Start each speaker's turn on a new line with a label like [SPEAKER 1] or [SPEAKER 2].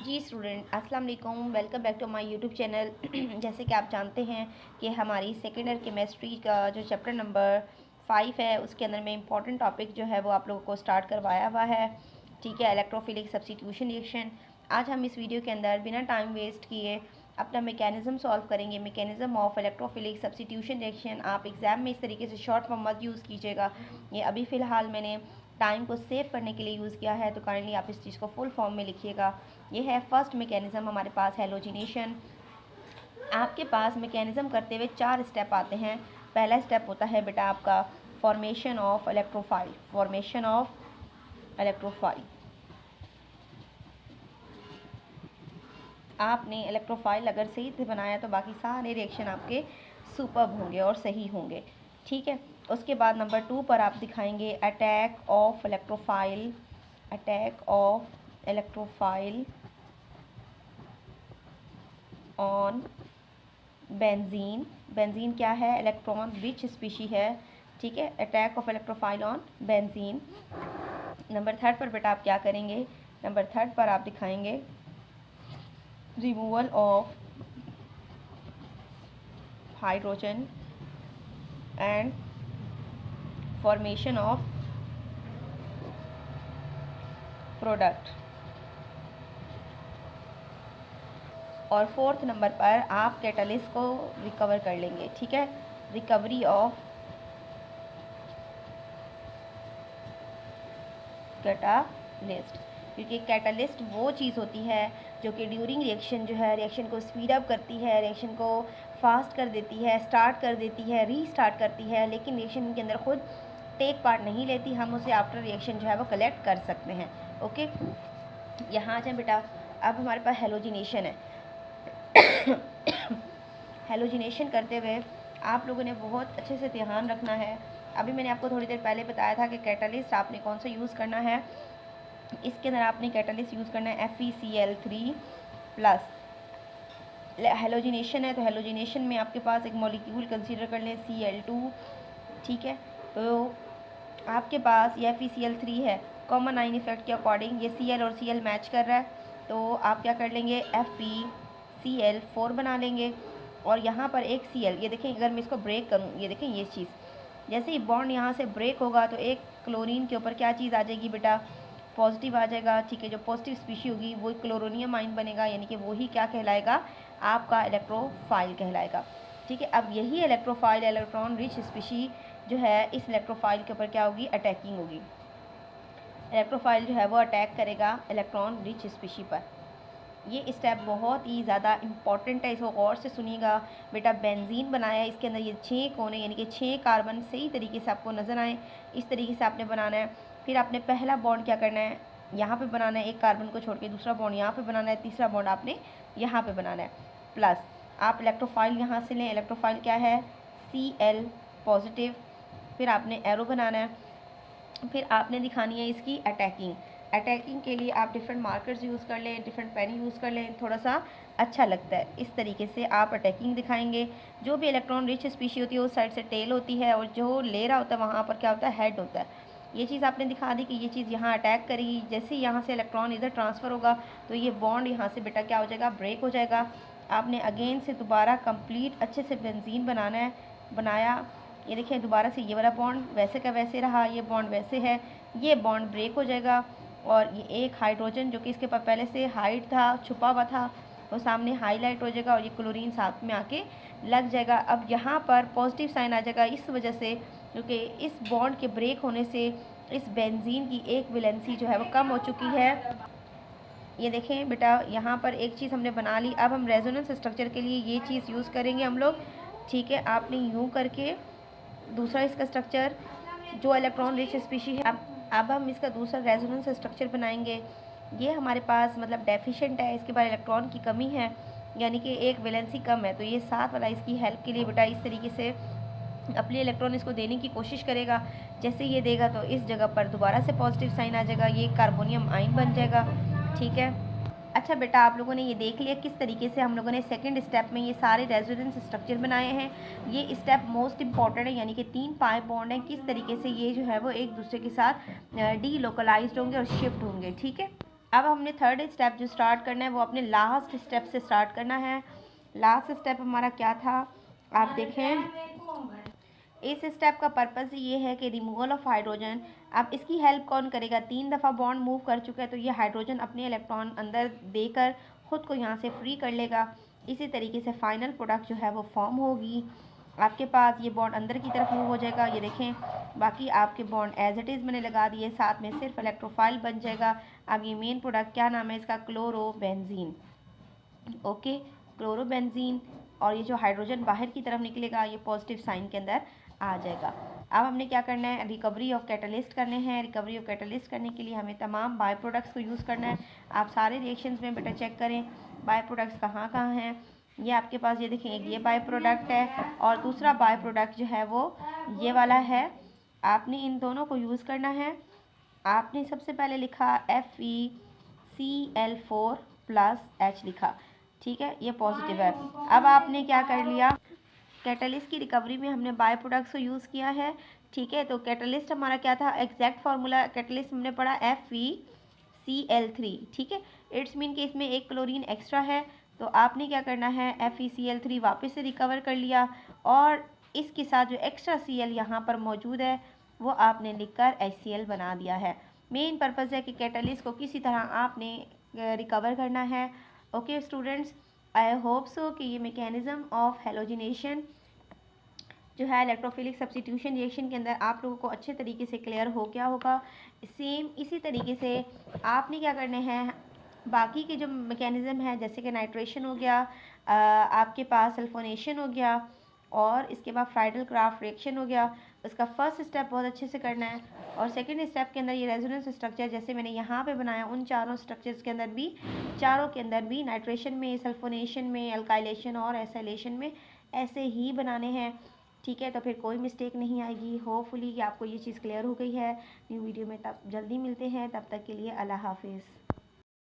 [SPEAKER 1] जी student, अस्सलाम वालेकुम। Welcome back to my YouTube channel. जैसे कि आप जानते हैं कि हमारी सेकेंड ईयर केमिस्ट्री का जो चैप्टर नंबर 5 है उसके अंदर में इम्पॉर्टेंट टॉपिक जो है वो आप लोगों को स्टार्ट करवाया हुआ है। ठीक है, इलेक्ट्रोफिलिक सब्स्टिट्यूशन रिएक्शन। आज हम इस वीडियो के अंदर बिना टाइम वेस्ट किए अपना मैकेनिज़्म सॉल्व करेंगे। Mechanism of electrophilic substitution reaction. आप एग्ज़ाम में इस तरीके से शॉर्ट फॉर्म मत यूज़ कीजिएगा। ये अभी फ़िलहाल मैंने टाइम को सेव करने के लिए यूज़ किया है, तो काइंडली आप इस चीज़ को फुल फॉर्म में लिखिएगा। ये है फर्स्ट मैकेनिज़्म हमारे पास हैलोजिनेशन। आपके पास मैकेनिज़्म करते हुए 4 स्टेप आते हैं। पहला स्टेप होता है बेटा आपका formation of electrophile. Formation of electrophile. आपने इलेक्ट्रोफाइल अगर सही से बनाया तो बाकी सारे रिएक्शन आपके सुपर्ब होंगे और सही होंगे। ठीक है, उसके बाद नंबर 2 पर आप दिखाएंगे attack of electrophile. Attack of electrophile on benzene. Benzene क्या है? इलेक्ट्रॉन रिच स्पीशी है। ठीक है, attack of electrophile on benzene. Number 3 पर बेटा आप क्या करेंगे? नंबर 3 पर आप दिखाएंगे removal of hydrogen and formation of product. और 4th नंबर पर आप कैटलिस्ट को रिकवर कर लेंगे। ठीक है, रिकवरी ऑफ कैटालिस्ट। क्योंकि कैटलिस्ट वो चीज़ होती है जो कि ड्यूरिंग रिएक्शन जो है रिएक्शन को स्पीड अप करती है, रिएक्शन को फास्ट कर देती है, स्टार्ट कर देती है, रीस्टार्ट करती है, लेकिन रिएक्शन के अंदर खुद टेक पार्ट नहीं लेती। हम उसे आफ्टर रिएक्शन जो है वो कलेक्ट कर सकते हैं। ओके, यहाँ आ जाए बेटा। अब हमारे पास हेलोजिनेशन है। हेलोजिनेशन करते हुए आप लोगों ने बहुत अच्छे से ध्यान रखना है। अभी मैंने आपको थोड़ी देर पहले बताया था कि कैटलिस्ट आपने कौन सा यूज़ करना है। इसके अंदर आपने कैटलिस्ट यूज़ करना है FeCl3 प्लस। हेलोजिनेशन है तो हेलोजिनेशन में आपके पास एक मॉलिक्यूल कंसीडर कर लें Cl2। ठीक है, तो आपके पास ये FeCl3 है। कॉमन आइन इफेक्ट के अकॉर्डिंग ये Cl और Cl मैच कर रहा है, तो आप क्या कर लेंगे? FeCl4 बना लेंगे। और यहाँ पर एक Cl, ये देखें अगर मैं इसको ब्रेक करूँ, ये देखें ये चीज़, जैसे ही बॉन्ड यहाँ से ब्रेक होगा तो एक क्लोरीन के ऊपर क्या चीज़ आ जाएगी बेटा? पॉजिटिव आ जाएगा। ठीक है, जो पॉजिटिव स्पीशी होगी वो क्लोरोनियम आइन बनेगा, यानी कि वही क्या कहलाएगा? आपका इलेक्ट्रोफाइल कहलाएगा। ठीक है, अब यही इलेक्ट्रोफाइल इलेक्ट्रॉन रिच स्पीशी जो है इस इलेक्ट्रोफाइल के ऊपर क्या होगी? अटैकिंग होगी। इलेक्ट्रोफाइल जो है वो अटैक करेगा इलेक्ट्रॉन रिच स्पीशी पर। ये स्टेप बहुत ही ज़्यादा इंपॉर्टेंट है, इसको गौर से सुनिएगा बेटा। बेंजीन बनाया है, इसके अंदर ये 6 कोने यानी कि 6 कार्बन सही तरीके से आपको नज़र आए, इस तरीके से आपने बनाना है। फिर आपने पहला बॉन्ड क्या करना है? यहाँ पे बनाना है, एक कार्बन को छोड़ के दूसरा बॉन्ड यहाँ पे बनाना है, तीसरा बॉन्ड आपने यहाँ पे बनाना है। प्लस आप इलेक्ट्रोफाइल यहाँ से लें। इलेक्ट्रोफाइल क्या है? Cl positive. फिर आपने एरो बनाना है, फिर आपने दिखानी है इसकी अटैकिंग। अटैकिंग के लिए आप डिफरेंट मार्कर्स यूज़ कर लें, डिफरेंट पेन यूज़ कर लें, थोड़ा सा अच्छा लगता है। इस तरीके से आप अटैकिंग दिखाएंगे। जो भी इलेक्ट्रॉन रिच स्पीशी होती है उस साइड से टेल होती है, और जो ले रहा होता है वहाँ पर क्या होता है? हेड होता है। ये चीज़ आपने दिखा दी कि ये चीज़ यहाँ अटैक करेगी। जैसे ही यहाँ से इलेक्ट्रॉन इधर ट्रांसफ़र होगा तो ये बॉन्ड यहाँ से बेटा क्या हो जाएगा? ब्रेक हो जाएगा। आपने अगेन से दोबारा कंप्लीट अच्छे से बेंजीन बनाना है। बनाया, ये देखिए दोबारा से ये वाला बॉन्ड वैसे का वैसे रहा, ये बॉन्ड वैसे है, ये बॉन्ड ब्रेक हो जाएगा। और ये एक हाइड्रोजन जो कि इसके पास पहले से हाइड था, छुपा हुआ था, वो सामने हाईलाइट हो जाएगा और ये क्लोरीन साथ में आके लग जाएगा। अब यहाँ पर पॉजिटिव साइन आ जाएगा इस वजह से, क्योंकि इस बॉन्ड के ब्रेक होने से इस बेंजीन की एक वैलेंसी जो है वो कम हो चुकी है। ये देखें बेटा, यहाँ पर एक चीज़ हमने बना ली। अब हम रेजोनेंस स्ट्रक्चर के लिए ये चीज़ यूज़ करेंगे हम लोग। ठीक है, आपने यूँ करके दूसरा इसका स्ट्रक्चर जो इलेक्ट्रॉन रिच स्पीशी है, अब हम इसका दूसरा रेजोनेंस स्ट्रक्चर बनाएंगे। ये हमारे पास मतलब डेफिशिएंट है, इसके बाद इलेक्ट्रॉन की कमी है, यानी कि एक वैलेंसी कम है। तो ये 7 वाला इसकी हेल्प के लिए बेटा इस तरीके से अपने इलेक्ट्रॉन इसको देने की कोशिश करेगा। जैसे ये देगा तो इस जगह पर दोबारा से पॉजिटिव साइन आ जाएगा, ये कार्बोनियम आइन बन जाएगा। ठीक है, अच्छा बेटा, आप लोगों ने ये देख लिया किस तरीके से हम लोगों ने सेकंड स्टेप में ये सारे रेजोनेंस स्ट्रक्चर बनाए हैं। ये स्टेप मोस्ट इंपॉर्टेंट है, यानी कि 3 पाई बॉन्ड हैं, किस तरीके से ये जो है वो एक दूसरे के साथ डीलोकलाइज्ड होंगे और शिफ्ट होंगे। ठीक है, अब हमने थर्ड स्टेप जो स्टार्ट करना है वो अपने लास्ट स्टेप से स्टार्ट करना है। लास्ट स्टेप हमारा क्या था आप देखें। इस स्टेप का पर्पस ये है कि रिमूवल ऑफ हाइड्रोजन। अब इसकी हेल्प कौन करेगा, 3 दफ़ा बॉन्ड मूव कर चुका है तो ये हाइड्रोजन अपने इलेक्ट्रॉन अंदर देकर ख़ुद को यहाँ से फ्री कर लेगा। इसी तरीके से फाइनल प्रोडक्ट जो है वो फॉर्म होगी। आपके पास ये बॉन्ड अंदर की तरफ मूव हो जाएगा, ये देखें। बाकी आपके बॉन्ड एज इट इज़ मैंने लगा दिए, साथ में सिर्फ इलेक्ट्रोफाइल बन जाएगा। अब ये मेन प्रोडक्ट क्या नाम है इसका, क्लोरोबेंजीन। Okay, chlorobenzene. और ये जो हाइड्रोजन बाहर की तरफ निकलेगा ये पॉजिटिव साइन के अंदर आ जाएगा। अब हमने क्या करना है, रिकवरी ऑफ कैटलिस्ट करने हैं। रिकवरी ऑफ कैटलिस्ट करने के लिए हमें तमाम बाय प्रोडक्ट्स को यूज़ करना है। आप सारे रिएक्शंस में बेटा चेक करें बाय प्रोडक्ट्स कहाँ कहाँ हैं। ये आपके पास ये देखें, एक ये बाय प्रोडक्ट है और दूसरा बाय प्रोडक्ट जो है वो ये वाला है। आपने इन दोनों को यूज़ करना है। आपने सबसे पहले लिखा FeCl4+H लिखा, ठीक है, ये पॉजिटिव है। अब आपने क्या कर लिया, कैटलिस्ट की रिकवरी में हमने बाय प्रोडक्ट्स को यूज़ किया है, ठीक है। तो कैटलिस्ट हमारा क्या था, एग्जैक्ट फार्मूला कैटलिस्ट हमने पढ़ा FeCl3, ठीक है। इट्स मीन कि इसमें एक क्लोरीन एक्स्ट्रा है, तो आपने क्या करना है FeCl3 वापस से रिकवर कर लिया और इसके साथ जो एक्स्ट्रा Cl यहाँ पर मौजूद है वो आपने लिखकर HCl बना दिया है। मेन पर्पज़ है कि कैटलिस्ट को किसी तरह आपने रिकवर करना है। Okay students, I hope so कि ये मैकेनिज़्म ऑफ हेलोजिनेशन जो है इलेक्ट्रोफिलिक सब्स्टिट्यूशन रिएक्शन के अंदर आप लोगों को अच्छे तरीके से क्लियर हो गया होगा। सेम इसी तरीके से आपने क्या करने हैं, बाकी के जो मैकेनिज़्म है जैसे कि नाइट्रेशन हो गया, आपके पास सल्फोनेशन हो गया और इसके बाद फ्राइडल क्राफ्ट रिएक्शन हो गया। उसका फर्स्ट स्टेप बहुत अच्छे से करना है और सेकंड स्टेप के अंदर ये रेजोनेंस स्ट्रक्चर जैसे मैंने यहाँ पे बनाया उन चारों स्ट्रक्चर्स के अंदर भी, चारों के अंदर भी नाइट्रेशन में, सल्फोनेशन में, अल्काइलेशन और एसाइलेशन में ऐसे ही बनाने हैं, ठीक है। तो फिर कोई मिस्टेक नहीं आएगी। होपफुली कि आपको ये चीज़ क्लियर हो गई है। न्यू वीडियो में तब जल्दी मिलते हैं, तब तक के लिए अल्लाह हाफिज़।